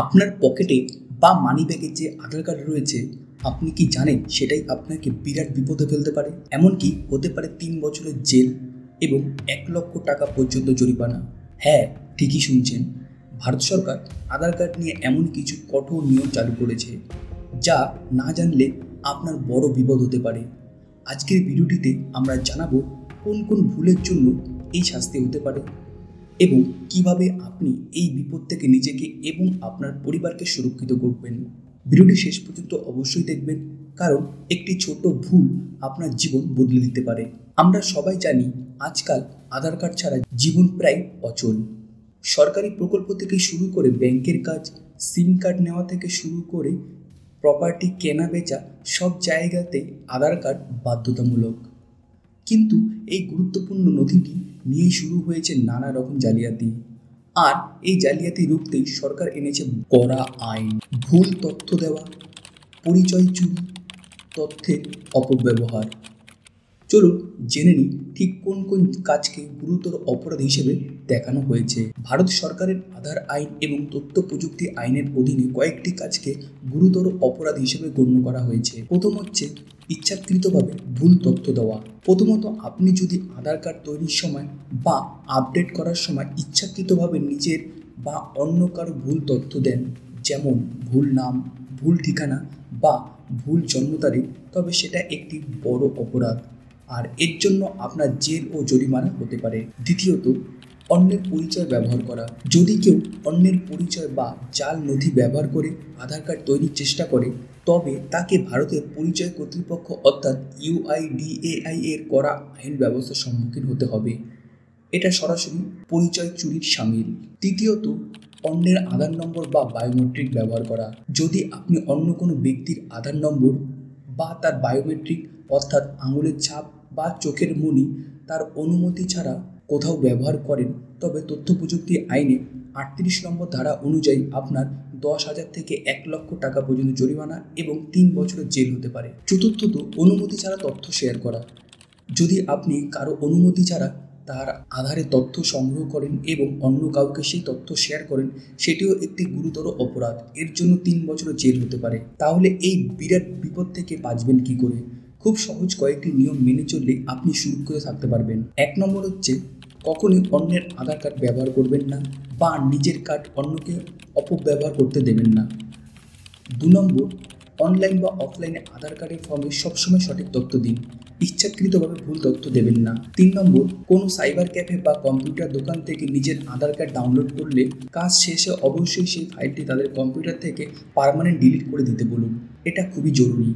আপনার পকেটে বা মানিব্যাগে যে আধার কার্ড রয়েছে আপনি কি জানেন সেটাই আপনাকে বিরাট বিপদে ফেলতে পারে। এমনকি হতে পারে ৩ বছরের জেল এবং ১ লক্ষ টাকা পর্যন্ত জরিমানা। হ্যাঁ, ঠিকই শুনছেন, ভারত সরকার আধার কার্ড নিয়ে এমন কিছু কঠোর নিয়ম চালু করেছে যা না জানলে আপনার বড় বিপদ হতে পারে। আজকের ভিডিওটিতে আমরা জানাবো কোন কোন ভুলের জন্য এই শাস্তি হতে পারে এবং কিভাবে আপনি এই বিপদ থেকে নিজেকে এবং আপনার পরিবারকে সুরক্ষিত করবেন। ভিডিওটি শেষ পর্যন্ত অবশ্যই দেখবেন, কারণ একটি ছোট ভুল আপনার জীবন বদলে দিতে পারে। আমরা সবাই জানি আজকাল আধার কার্ড ছাড়া জীবন প্রায় অচল। সরকারি প্রকল্প থেকে শুরু করে ব্যাংকের কাজ, সিম কার্ড নেওয়া থেকে শুরু করে প্রপার্টি কেনা বেচা, সব জায়গাতেই আধার কার্ড বাধ্যতামূলক। কিন্তু এই গুরুত্বপূর্ণ নথিটি নিয়েই শুরু হয়েছে নানা রকম জালিয়াতি। আর এই জালিয়াতি রুখতেই সরকার এনেছে কড়া আইন। ভুল তথ্য দেওয়া, পরিচয় চুরি, তথ্যের অপব্যবহার। চলুন জেনে নিই ঠিক কোন কোন কাজকে গুরুতর অপরাধ হিসেবে দেখানো হয়েছে। ভারত সরকারের আধার আইন এবং তথ্য প্রযুক্তি আইনের অধীনে কয়েকটি কাজকে গুরুতর অপরাধ হিসেবে গণ্য করা হয়েছে। প্রথম হচ্ছে ইচ্ছাকৃতভাবে ভুল তথ্য দেওয়া। প্রথমত, আপনি যদি আধার কার্ড তৈরির সময় বা আপডেট করার সময় ইচ্ছাকৃতভাবে নিজের বা অন্য কারো ভুল তথ্য দেন, যেমন ভুল নাম, ভুল ঠিকানা বা ভুল জন্ম তারিখ, তবে সেটা একটি বড় অপরাধ আর এর জন্য আপনার জেল ও জরিমানা হতে পারে। দ্বিতীয়ত, অন্যের পরিচয় ব্যবহার করা। যদি কেউ অন্যের পরিচয় বা জাল নথি ব্যবহার করে আধার কার্ড তৈরির চেষ্টা করে, তবে তাকে ভারতের পরিচয় কর্তৃপক্ষ অর্থাৎ UIDAI এর করা আইন ব্যবস্থার সম্মুখীন হতে হবে। এটা সরাসরি পরিচয় চুরির শামিল। তৃতীয়ত, অন্যের আধার নম্বর বা বায়োমেট্রিক ব্যবহার করা। যদি আপনি অন্য কোনো ব্যক্তির আধার নম্বর বা তার বায়োমেট্রিক অর্থাৎ আঙুলের ছাপ বা চোখের মণি তার অনুমতি ছাড়া কোথাও ব্যবহার করেন, তবে তথ্য প্রযুক্তি আইনে ৩৮ নম্বর ধারা অনুযায়ী আপনার ১০,০০০ থেকে ১ লক্ষ টাকা পর্যন্ত জরিমানা এবং ৩ বছরের জেল হতে পারে। চতুর্থত, অনুমতি ছাড়া তথ্য শেয়ার করা। যদি আপনি কারো অনুমতি ছাড়া তার আধারে তথ্য সংগ্রহ করেন এবং অন্য কাউকে সেই তথ্য শেয়ার করেন, সেটিও একটি গুরুতর অপরাধ। এর জন্য ৩ বছরের জেল হতে পারে। তাহলে এই বিরাট বিপদ থেকে বাঁচবেন কি করে? খুব সহজ কয়েকটি নিয়ম মেনে চললে আপনি সুরক্ষিত থাকতে পারবেন। ১ নম্বর হচ্ছে, কখনই অন্যের আধার কার্ড ব্যবহার করবেন না বা নিজের কার্ড অন্যকে অপব্যবহার করতে দেবেন না। ২ নম্বর, অনলাইন বা অফলাইনে আধার কার্ডের ফর্মে সবসময় সঠিক তথ্য দিন, ইচ্ছাকৃতভাবে ভুল তথ্য দেবেন না। ৩ নম্বর, কোনো সাইবার ক্যাফে বা কম্পিউটার দোকান থেকে নিজের আধার কার্ড ডাউনলোড করলে কাজ শেষে অবশ্যই সেই ফাইলটি তাদের কম্পিউটার থেকে পার্মানেন্ট ডিলিট করে দিতে বলুন, এটা খুবই জরুরি।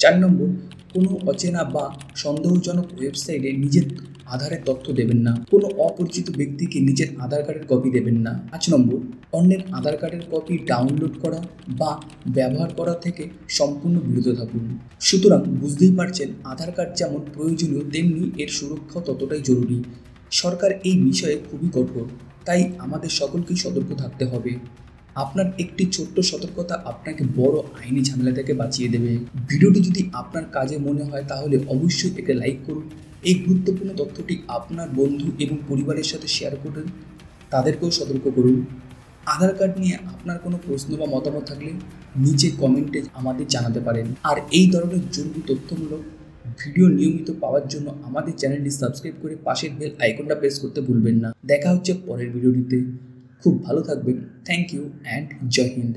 ৪ নম্বর, কোনো অচেনা বা সন্দেহজনক ওয়েবসাইটে নিজের আধারের তথ্য দেবেন না। কোনো অপরিচিত ব্যক্তিকে নিজের আধার কার্ডের কপি দেবেন না। ৫ নম্বর, অন্যের আধার কার্ডের কপি ডাউনলোড করা বা ব্যবহার করা থেকে সম্পূর্ণ বিরত থাকুন। সুতরাং বুঝতেই পারছেন, আধার কার্ড যেমন প্রয়োজনীয় তেমনি এর সুরক্ষা ততটাই জরুরি। সরকার এই বিষয়ে খুবই কঠোর, তাই আমাদের সকলকেই সতর্ক থাকতে হবে। আপনার একটি ছোট্ট সতর্কতা আপনাকে বড় আইনি ঝামেলা থেকে বাঁচিয়ে দেবে। ভিডিওটি যদি আপনার কাজে মনে হয় তাহলে অবশ্যই একে লাইক করুন। এই গুরুত্বপূর্ণ তথ্যটি আপনার বন্ধু এবং পরিবারের সাথে শেয়ার করুন, তাদেরকেও সতর্ক করুন। আধার কার্ড নিয়ে আপনার কোনো প্রশ্ন বা মতামত থাকলে নিচে কমেন্টে আমাদের জানাতে পারেন। আর এই ধরনের জরুরি তথ্যমূলক ভিডিও নিয়মিত পাওয়ার জন্য আমাদের চ্যানেলটি সাবস্ক্রাইব করে পাশের বেল আইকনটা প্রেস করতে ভুলবেন না। দেখা হচ্ছে পরের ভিডিওটিতে। খুব ভালো থাকবেন। Thank you and Jai Hind.